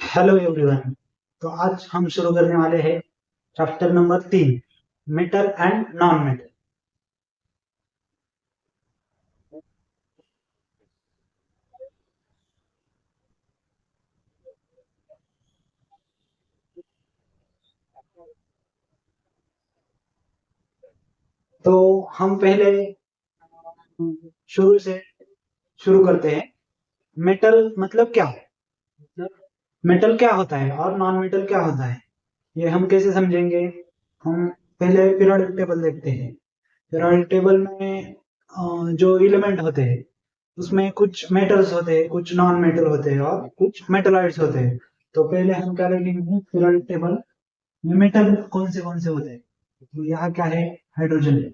Hello everyone. तो आज हम शुरू करने वाले हैं chapter number 3, metal and non metal. तो हम पहले शुरू से शुरू करते हैं। मेटल मतलब क्या है? मतलब मेटल क्या होता है और नॉन मेटल क्या होता है, ये हम कैसे समझेंगे? हम पहले पीरियोडिक टेबल देखते हैं। पीरियोडिक टेबल में जो एलिमेंट होते हैं उसमें कुछ मेटल्स होते हैं, कुछ नॉन मेटल होते हैं और कुछ मेटलॉइड्स होते हैं। तो पहले हम क्या देखेंगे पीरियोडिक टेबल में मेटल कौन से होते हैं। तो यहाँ क्या है? हाइड्रोजन है,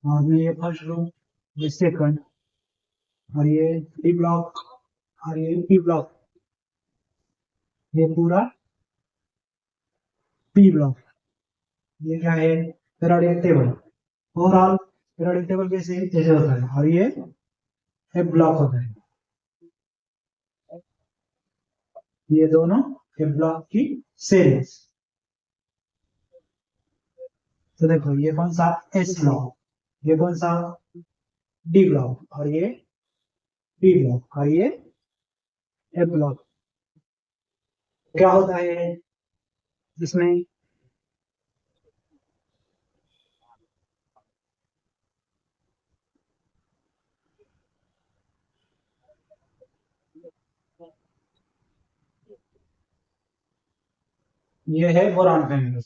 और ये फर्स्ट ग्रुप, ये सेकंड, और ये डी ब्लॉक, और ये पी ब्लॉक, ये पूरा पी ब्लॉक। ये क्या है? Periodic table. Overall periodic table कैसे कैसे होता है, और ये एफ ब्लॉक होता है। ये दोनों एफ ब्लॉक की सेल्स। तो देखो ये कौन सा? S block. ये कौन सा? डी ब्लॉक, और ये पी ब्लॉक, और ये एफ ब्लॉक। क्या होता है इसमें? ये है बोरान फैमिली।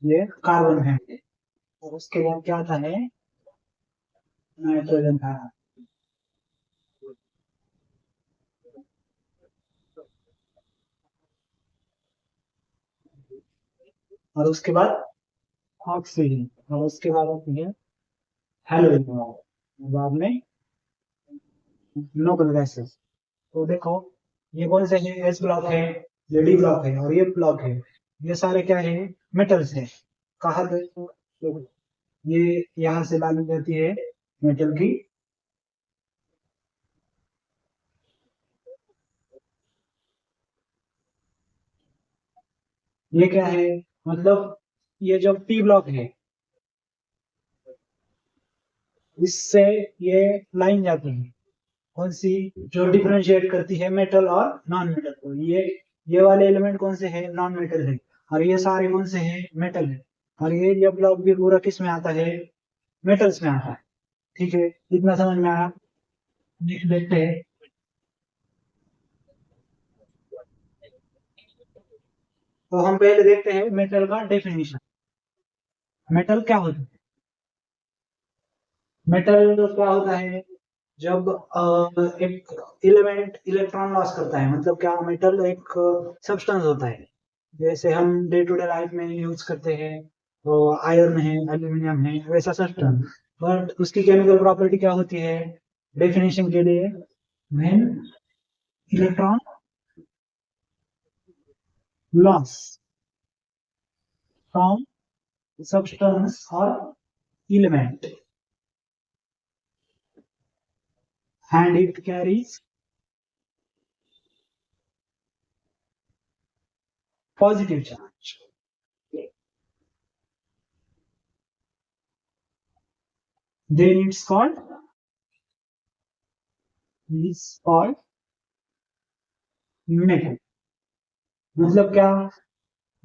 ये कार्बन फैमिली। और उसके बाद क्या आता है? नाइट्रोजन का। और उसके बाद ऑक्सीजन, और उसके बाद आती है हेलोजन, बाद में नोबल गैसेस। तो देखो ये कौन से है? एस ब्लॉक है, ये डी ब्लॉक है, और ये ब्लॉक है। ये सारे क्या है? मेटल्स है। कहा पे? तो ये यहाँ से डाली जाती है मेटल की। ये क्या है? मतलब ये जो पी ब्लॉक है इससे ये लाइन जाती है, कौन सी? जो डिफरेंशिएट करती है मेटल और नॉन मेटल को। ये वाले एलिमेंट कौन से हैं? नॉन मेटल है। और ये सारे कौन से हैं? मेटल है। और ये ब्लॉक भी पूरा किस में आता है? मेटल्स में आता है। ठीक है, इतना समझ में आया? नेक्स्ट देखते हैं। तो हम पहले देखते हैं मेटल का डेफिनेशन। मेटल क्या होता है? मेटल क्या होता है? जब एक एलिमेंट इलेक्ट्रॉन लॉस करता है, मतलब क्या? मेटल एक सब्सटेंस होता है, जैसे हम डे टू डे लाइफ में यूज करते हैं। तो आयरन है, एल्यूमिनियम है, वैसा सब्सटेंस। बट उसकी केमिकल प्रॉपर्टी क्या होती है? डेफिनेशन के लिए, when electron loss from substance or element, and it carries positive charge. Then it's called metal. मतलब क्या?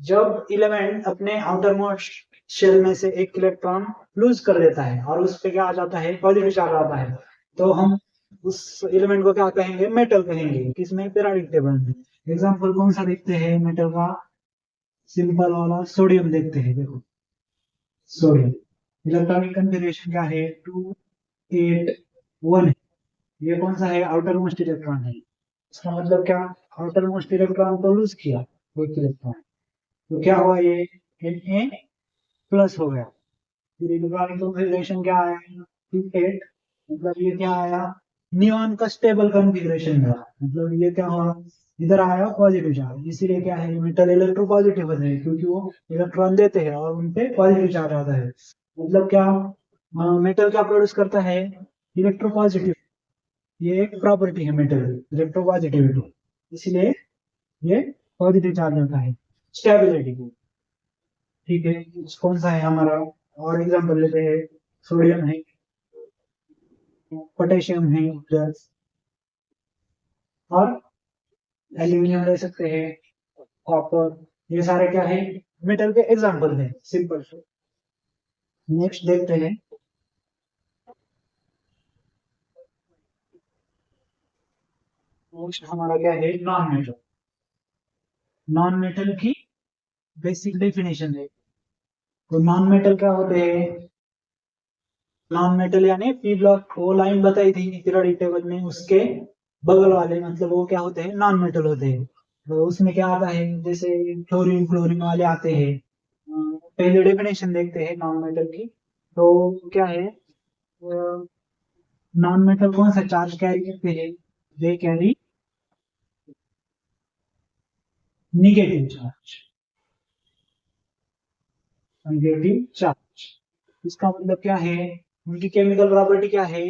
जब इलेमेंट अपने आउटर मोस्ट शेल में से एक इलेक्ट्रॉन लूज कर देता है और उस पे क्या आ जाता है? पॉजिटिव चार्ज आता है। तो हम उस एलिमेंट को क्या कहेंगे? मेटल कहेंगे। किसमें? पीरियोडिक टेबल में। एग्जाम्पल कौन सा देखते हैं मेटल का? सिंपल वाला सोडियम देखते हैं। देखो सोडियम, इलेक्ट्रॉनिक कन्फिग्रेशन क्या है? 2 8 1। ये कौन सा है? आउटर मोस्ट इलेक्ट्रॉन है। इसका मतलब क्या? आउटर मोस्ट इलेक्ट्रॉन को लूज किया, एक इलेक्ट्रॉन। तो क्या हुआ? ये Na प्लस हो गया। फिर इलेक्ट्रॉनिक कॉन्फ़िगरेशन क्या आया? 8। मतलब ये क्या आया? नियॉन का स्टेबल कॉन्फ़िगरेशन मिला। मतलब ये क्या हुआ? इधर आया पॉजिटिव चार्ज, इसीलिए क्या है? मेटल इलेक्ट्रो पॉजिटिव है, क्योंकि वो इलेक्ट्रॉन देते हैं और उनपे पॉजिटिव चार्ज आता है। मतलब क्या, मेटल क्या प्रोड्यूस करता है, इलेक्ट्रोपॉजिटिव। ये एक प्रॉपर्टी है मेटल की, इलेक्ट्रोपॉजिटिविटी, इसलिए ये पॉजिटिव चार्ज होता है। स्टेबिलिटी को, ठीक है, कौन सा है हमारा, और एग्जांपल लेते हैं, सोडियम है, पोटेशियम है उधर, और एल्यूमिनियम ले सकते हैं, कॉपर, ये सारे क्या है, मेटल के एग्जांपल हैं, सिंपल। नेक्स्ट देखते हैं, नेक्स्ट हमारा क्या है, नॉन मेटल। नॉन मेटल की बेसिक डेफिनेशन है। तो नॉन मेटल क्या होते हैं, नॉन मेटल यानी पी ब्लॉक, वो लाइन बताई थी पीरियोडिक टेबल में, उसके बगल वाले मतलब वो क्या होते हैं, नॉन मेटल होते हैं। तो उसमें क्या आता है, जैसे फ्लोरीन फ्लोरीन वाले आते हैं। पहले डेफिनेशन देखते हैं नॉन मेटल की। तो क्या है, नॉन मेटल कौन सा चार्ज कैरी करते हैं, they carry negative charge, negative charge. इसका मतलब क्या है, उनकी केमिकल प्रॉपर्टी क्या है,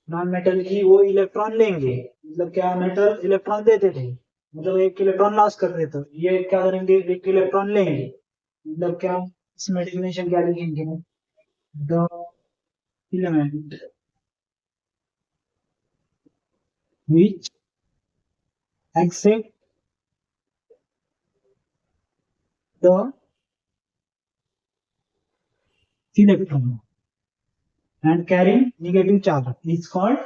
नॉन मेटल की, वो इलेक्ट्रॉन लेंगे, मतलब क्या, मेटल इलेक्ट्रॉन देते थे, मतलब एक इलेक्ट्रॉन लॉस कर देते, ये क्या करेंगे, एक इलेक्ट्रॉन लेंगे, मतलब क्या, इसमें डेफिनेशन क्या लिखेंगे, the element which accept the electron and carry negative charge is called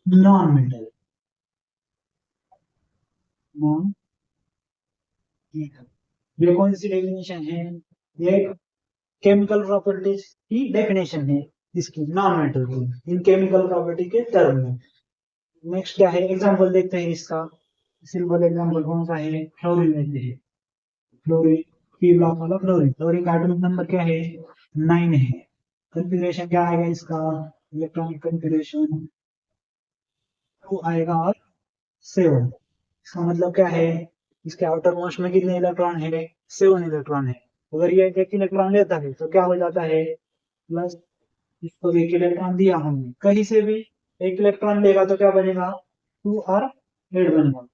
non-metal. Non ये कौन सी डेफिनेशन है, ये केमिकल प्रॉपर्टीज की डेफिनेशन है, इसकी नॉन मेटल की, इन केमिकल प्रॉपर्टी के टर्म में। नेक्स्ट क्या है, एग्जांपल देखते हैं इसका। सिंपल एग्जांपल कौन सा है, फ्लोरीन लेते हैं, फ्लोरीन, पी ब्लॉक वाला फ्लोरीन, फ्लोरीन का एटॉमिक नंबर क्या है, 9 है। कंफिग्रेशन क्या आएगा इसका, इलेक्ट्रॉनिक कंफिग्रेशन 2 आएगा, और 7। इसका मतलब क्या है, इसके आउटर मोस्ट में कितने इलेक्ट्रॉन है, 7 इलेक्ट्रॉन है। अगर ये एक इलेक्ट्रॉन लेता है तो क्या हो जाता है, प्लस, इसको एक इलेक्ट्रॉन दिया हमने, कहीं से भी एक इलेक्ट्रॉन लेगा तो क्या बनेगा, 2 और 8 बनेगा।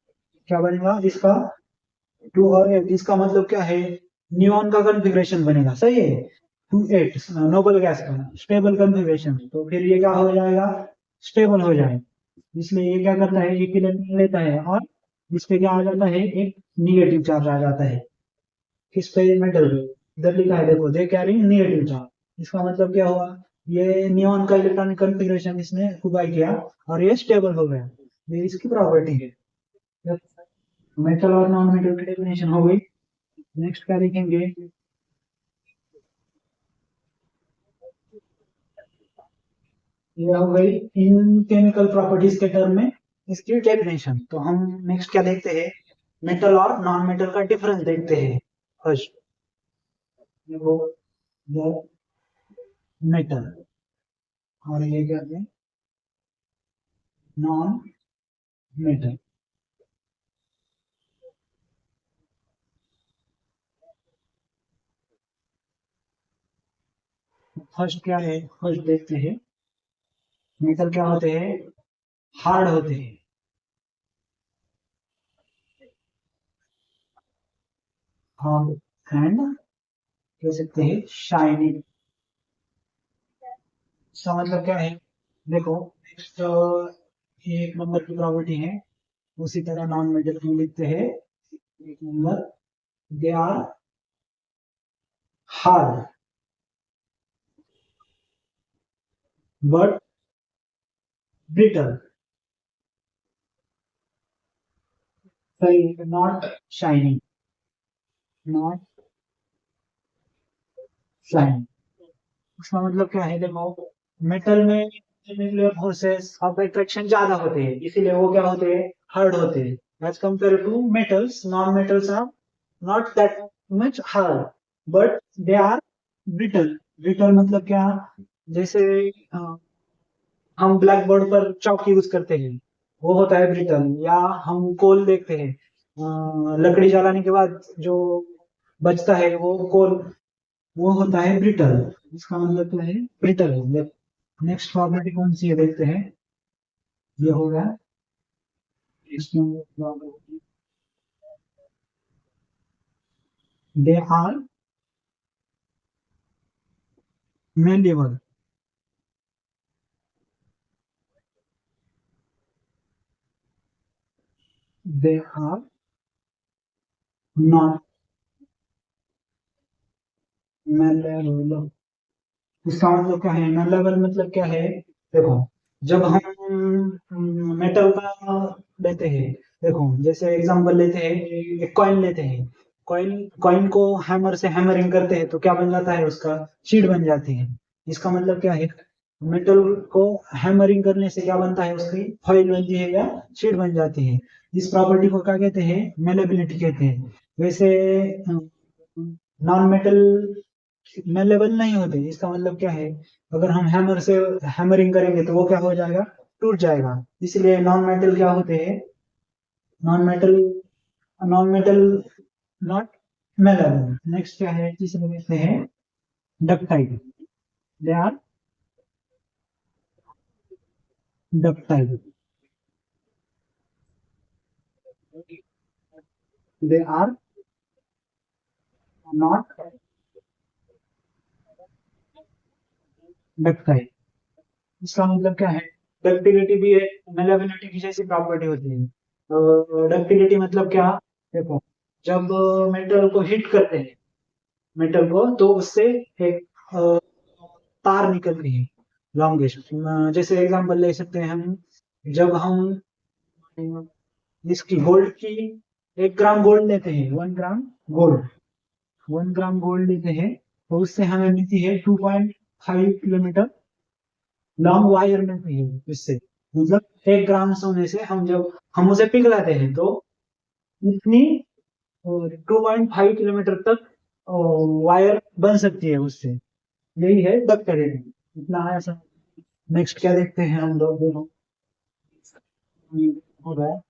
क्या बनेगा इसका, 2 और 8, इसका मतलब क्या है, नियॉन का कॉन्फ़िगरेशन बनेगा, सही है, 2 8 नोबल गैस का स्टेबल कॉन्फ़िगरेशन, तो फिर ये क्या हो जाएगा, स्टेबल हो जाएगा। इसलिए ये क्या करता है, एक इलेक्ट्रॉन लेता है, और इस पे क्या आ जाता है, एक निगेटिव चार्ज आ जाता है, किस पे, मेटल पे, इधर लिखा है देखो, दे कैरी निगेटिव चार्ज। इसका मतलब क्या हुआ, ये नियॉन का इलेक्ट्रॉनिक कॉन्फ़िगरेशन इसने अप्लाई किया, और ये स्टेबल हो गया, ये इसकी प्रॉपर्टी है। मेटल और नॉन मेटल की डेफिनेशन हो गई। नेक्स्ट क्या देखेंगे, ये हो गई इन केमिकल प्रॉपर्टीज के टर्म में इसकी डेफिनेशन। तो हम नेक्स्ट क्या देखते हैं, मेटल और नॉन मेटल का डिफरेंस देखते हैं। फर्स्ट वो मेटल, और ये क्या है, नॉन मेटल। फर्स्ट क्या है, फर्स्ट देखते हैं, मेटल क्या होते हैं, हार्ड होते हैं, हार्ड एंड कह सकते हैं शाइनी। इसका मतलब क्या है, देखो, नेक्स्ट एक नंबर की प्रॉपर्टी है, उसी तरह नॉन मेटल की लिखते हैं, एक number, they are hard but brittle, सही, नॉट शाइनिंग, नॉट शाइनिंग। उसका मतलब क्या है, देखो, मेटल में न्यूक्लियर फोर्सेस ऑफ अट्रैक्शन ज्यादा होते हैं, इसीलिए वो क्या होते हैं, हार्ड होते हैं, as compare to metals, non metals are not that much hard, but they are brittle. Brittle मतलब क्या, जैसे हम ब्लैक बोर्ड पर चौक यूज करते हैं, वो होता है ब्रिटल। या हम कोल देखते हैं, लकड़ी जलाने के बाद जो बचता है वो कोल, वो होता है ब्रिटल। इसका मतलब क्या है? ब्रिटल। नेक्स्ट प्रॉपर्टी कौन सी है देखते हैं। ये होगा they are malleable. They are not malleable. इसका मतलब क्या है? मेल्लेबल मतलब क्या है? देखो, जब हम मेटल का लेते हैं, देखो जैसे एग्जांपल लेते हैं, एक कॉइन लेते हैं। कॉइन कॉइन को हैमर से हैमरिंग करते हैं तो क्या बन जाता है? उसका शीट बन जाती है। इसका मतलब क्या है? मेटल को हैमरिंग करने से क्या बनता है? उसकी फॉइल बनती है या शीट बन जाती है। इस प्रॉपर्टी को क्या कहते हैं? मेलेबिलिटी कहते हैं। वैसे नॉन मेटल मेलेबल नहीं होते। इसका मतलब क्या है? अगर हम हैमर से हैमरिंग करेंगे तो वो क्या हो जाएगा? टूट जाएगा। इसलिए नॉन मेटल क्या होते हैं? Non metal non metal not malleable. Next क्या है? तीसरे कहते हैं ductile. They are ductile. They are not ductile. इसका मतलब क्या है? डक्टिलिटी भी है, मेलेबिलिटी की जैसी प्रॉपर्टी होती है। तो डक्टिलिटी मतलब क्या? देखो, जब मेटल को हिट करते हैं, मेटल को, तो उससे एक तार निकलती है लॉन्गेस्ट। जैसे एग्जांपल ले सकते हैं हम, जब हम इसकी गोल्ड की 1 ग्राम गोल्ड लेते हैं, 1 ग्राम गोल्ड, 1 ग्राम गोल्ड लेते हैं, तो उससे हमें मिलती है 2.5 किलोमीटर लॉन्ग वायर मिलती है इससे। मतलब 1 ग्राम सोने से हम जब हम उसे पिघलाते हैं तो इतनी 2.5 किलोमीटर तक वायर बन सकती है उससे। यही है डक्टिलिटी। इतना है ऐसा। नेक्स्ट क्या देखते हैं हम लोग? देखो, हो रहा है।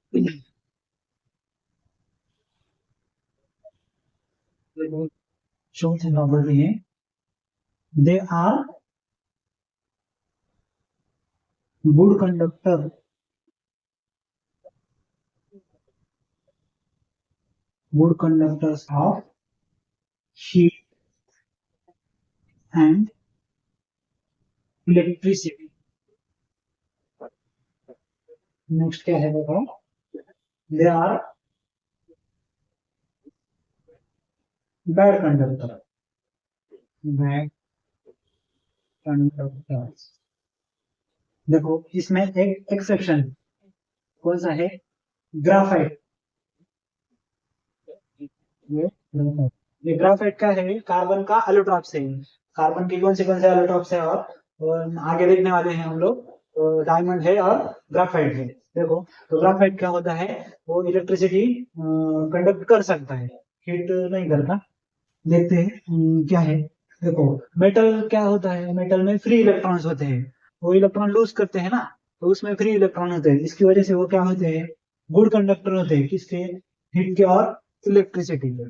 चौथे नंबर में है they are good conductor. Good conductors of heat and electricity. Next क्या है बताओ? They are bad conductor. Bad conductors. देखो, इसमें एक एक्सेप्शन कौन सा है? ग्राफाइट। ये ग्राफाइट का है, कार्बन का एलोट्रॉप से है। कार्बन की कौन से एलोट्रॉप है? और आगे देखने वाले हैं हम लोग। तो डायमंड है और ग्राफाइट है। देखो, तो ग्राफाइट क्या होता है? वो इलेक्ट्रिसिटी कंडक्ट कर सकता है, हीट नहीं करता। देखते हैं क्या है। देखो, मेटल क्या होता है? मेटल में फ्री इलेक्ट्रॉन्स होते हैं। वो इलेक्ट्रॉन लूज करते हैं ना, तो उसमें फ्री इलेक्ट्रॉन होते हैं। इसकी वजह से वो क्या होते हैं? गुड कंडक्टर होते हैं। किसके? हीट के और इलेक्ट्रिसिटी के।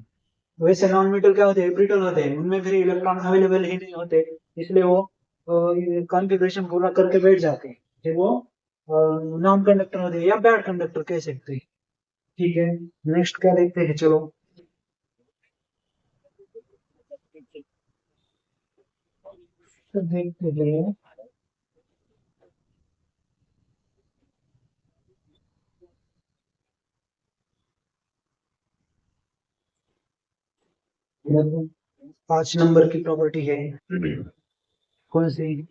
वैसे नॉन मेटल क्या होते हैं? ब्रिटल होते हैं, उनमें फिर इलेक्ट्रॉन अवेलेबल ही नहीं होते। इसलिए वो कॉन्फ़िगरेशन पूरा करके बैठ जाते हैं। फिर वो नॉन कंडक्टर होते हैं या बैड कंडक्टर कह सकते हैं। ठीक है, नेक्स्ट क्या देखते हैं, चलो। तो देखते हैं, ये तो 5 नंबर की प्रॉपर्टी है। कौन सी?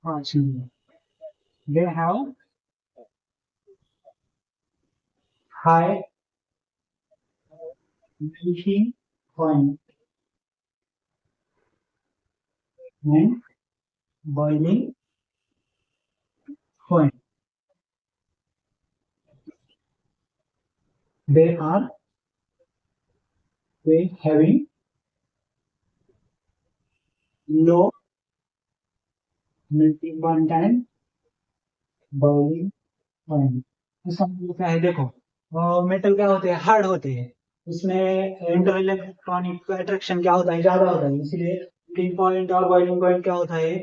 5 number. They have high melting point and boiling point. They are they having low melting point and boiling point. इसका मतलब क्या है? देखो, मेटल क्या होते हैं? हार्ड होते हैं। उसमें इंटर इलेक्ट्रॉनिक अट्रैक्शन क्या होता है, ज्यादा होता है, इसलिए मेल्टिंग पॉइंट और बॉइलिंग पॉइंट क्या होता है,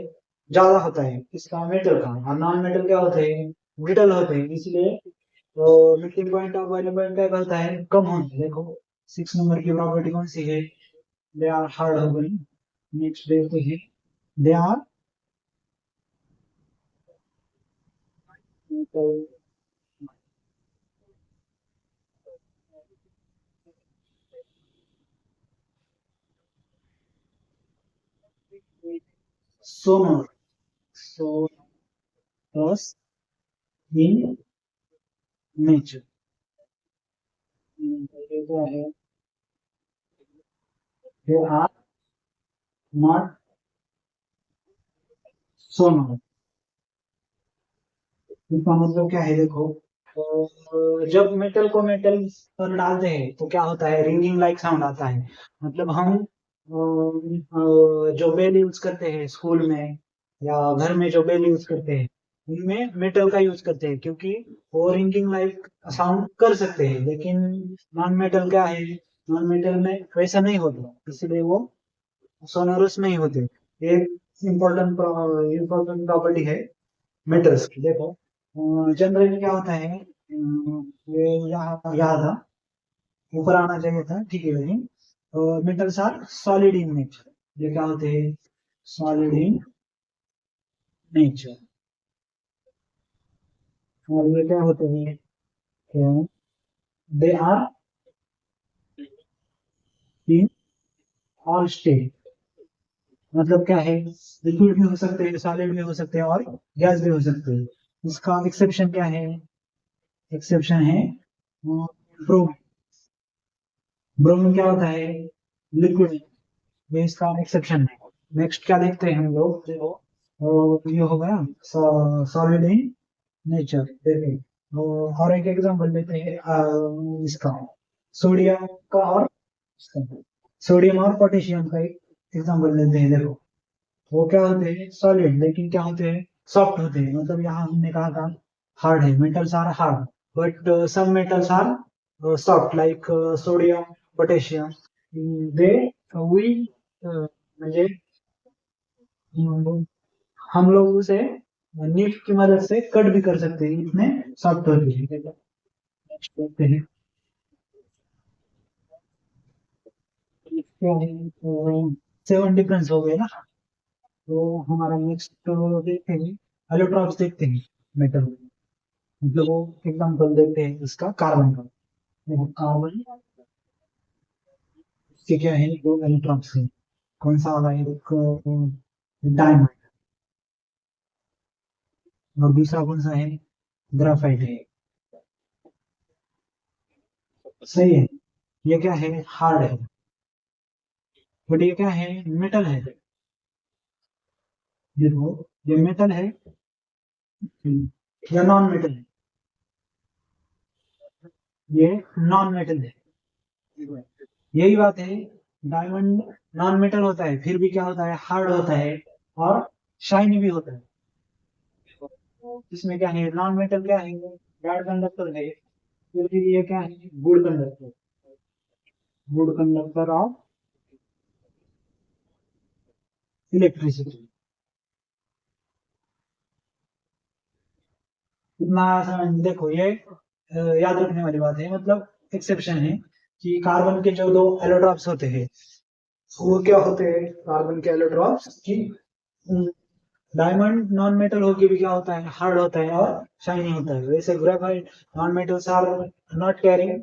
ज्यादा होता है इसका मेटल का। और नॉन मेटल क्या होते हैं, ब्रिटल होते हैं, इसलिए तो मेल्टिंग पॉइंट और बॉइलिंग पॉइंट क्या होता है, कम होता है। देखो 6 नंबर की प्रॉपर्टी कौन सी है, दे आर हार्ड हो गई। नेक्स्ट देखते हैं, they are sonar, सोनस in nature. ये क्या है, दे आर नॉट सोनर। इसका मतलब क्या है, देखो जब मेटल को मेटल पर डालते हैं तो क्या होता है, रिंगिंग लाइक साउंड आता है। मतलब हम जो बेल यूज करते हैं स्कूल में या घर में, जो बेल यूज करते हैं उनमें मेटल का यूज करते हैं, क्योंकि वो रिंगिंग लाइक साउंड कर सकते हैं। लेकिन नॉन मेटल क्या है, नॉन मेटल में वैसा नहीं होता, इसलिए वो सोनोरस नहीं होते। एक इम्पोर्टेंट प्रॉपर्टी है मेटल्स की। देखो जनरली क्या होता है, ये यहाँ था, ऊपर आना चाहिए था, ठीक है भाई। Metals are solid in nature, ये क्या होते हैं, सॉलिड इन नेचर। और ये क्या होते हैं, they are in all state. मतलब क्या है, लिक्विड भी हो सकते हैं, सॉलिड भी हो सकते हैं और गैस भी हो सकते हैं। इसका एक्सेप्शन क्या है, एक्सेप्शन है ब्रोमीन। ब्रोमीन क्या होता है, लिक्विड, ये इसका एक्सेप्शन है। नेक्स्ट क्या देखते हैं हम लोग, देखो ये हो गया सॉलिड इन नेचर। देखिए और एक एग्जांपल लेते हैं इसका सोडियम का, और सोडियम और पोटेशियम का एक एग्जांपल लेते हैं। देखो वो क्या होते हैं, सॉलिड, लेकिन क्या होते हैं, सॉफ्ट होते हैं। मतलब यहाँ हमने कहा था हार्ड है, metals are hard, but some metals are soft like sodium, potassium. They we म्हणजे हम लोग उसे नीफ की मदद से कट भी कर सकते हैं, इतने सॉफ्ट होते हैं। देखते हैं सेवन डिफरेंस हो गए ना। तो हमारा नेक्स्ट देखते हैं, एलोट्रॉप्स देखते हैं मेटल। मतलब वो एग्जाम्पल देखते हैं इसका कार्बन का। देखो कार्बन के क्या है, दो एलोट्रॉप्स है। कौन सा वाला है, एक डायमंड, और दूसरा कौन सा है, ग्राफाइट है। सही है, ये क्या है, हार्ड है, बट ये क्या है, मेटल है। देखो ये मेटल है या नॉन मेटल है, ये नॉन मेटल है। यही बात है, डायमंड नॉन मेटल होता है, फिर भी क्या होता है, हार्ड होता है और शाइनी भी होता है। इसमें क्या है, नॉन मेटल क्या है, बैड कंडक्टर है, फिर भी ये क्या है, good conductor, good conductor of electricity. इतना आसान, देखो ये याद रखने वाली बात है। मतलब एक्सेप्शन है कि कार्बन के जो दो एलोट्रॉप्स होते हैं, वो क्या होते हैं, कार्बन के एलोट्रॉप्स की डायमंड नॉन मेटल होके भी क्या होता है, हार्ड होता है और शाइनी होता है। वैसे graphite non metals are not carrying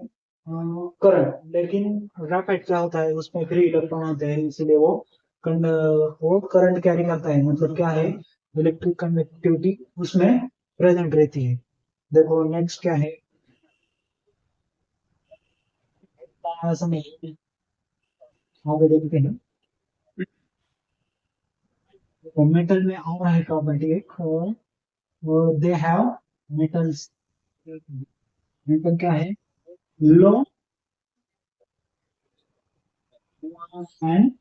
current, लेकिन ग्रेफाइट क्या होता है, उसमें फ्री इलेक्ट्रॉन होते हैं, इसलिए वो करंट कैरी करता है। मतलब क्या है, इलेक्ट्रिक कंडक्टिविटी उसमें प्रेजेंट रहती है। देखो नेक्स्ट क्या है, ऐसा नहीं, आगे देखते हैं। तो मेटल में और है प्रॉपर्टी एक, दे हैव मेटल्स, मेटल क्या है, लो एंड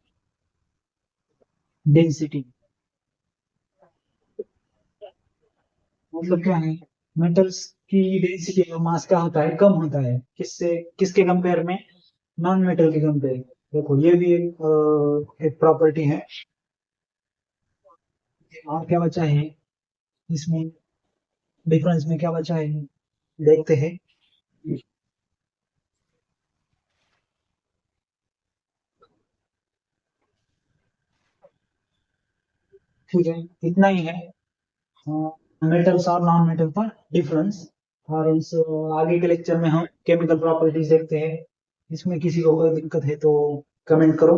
डेंसिटी। मतलब क्या है, मेटल्स की डेंसिटी और मास क्या होता है, कम होता है, किससे, किसके कंपेयर में, नॉन मेटल की कंपेयर। देखो ये भी एक प्रॉपर्टी है। और क्या बचा है इसमें, डिफरेंस में क्या बचा है देखते हैं। ठीक है, इतना ही है मेटल्स और नॉन मेटल का डिफरेंस। और इस आगे के लेक्चर में हम केमिकल प्रॉपर्टीज देखते हैं। इसमें किसी को कोई दिक्कत है तो कमेंट करो।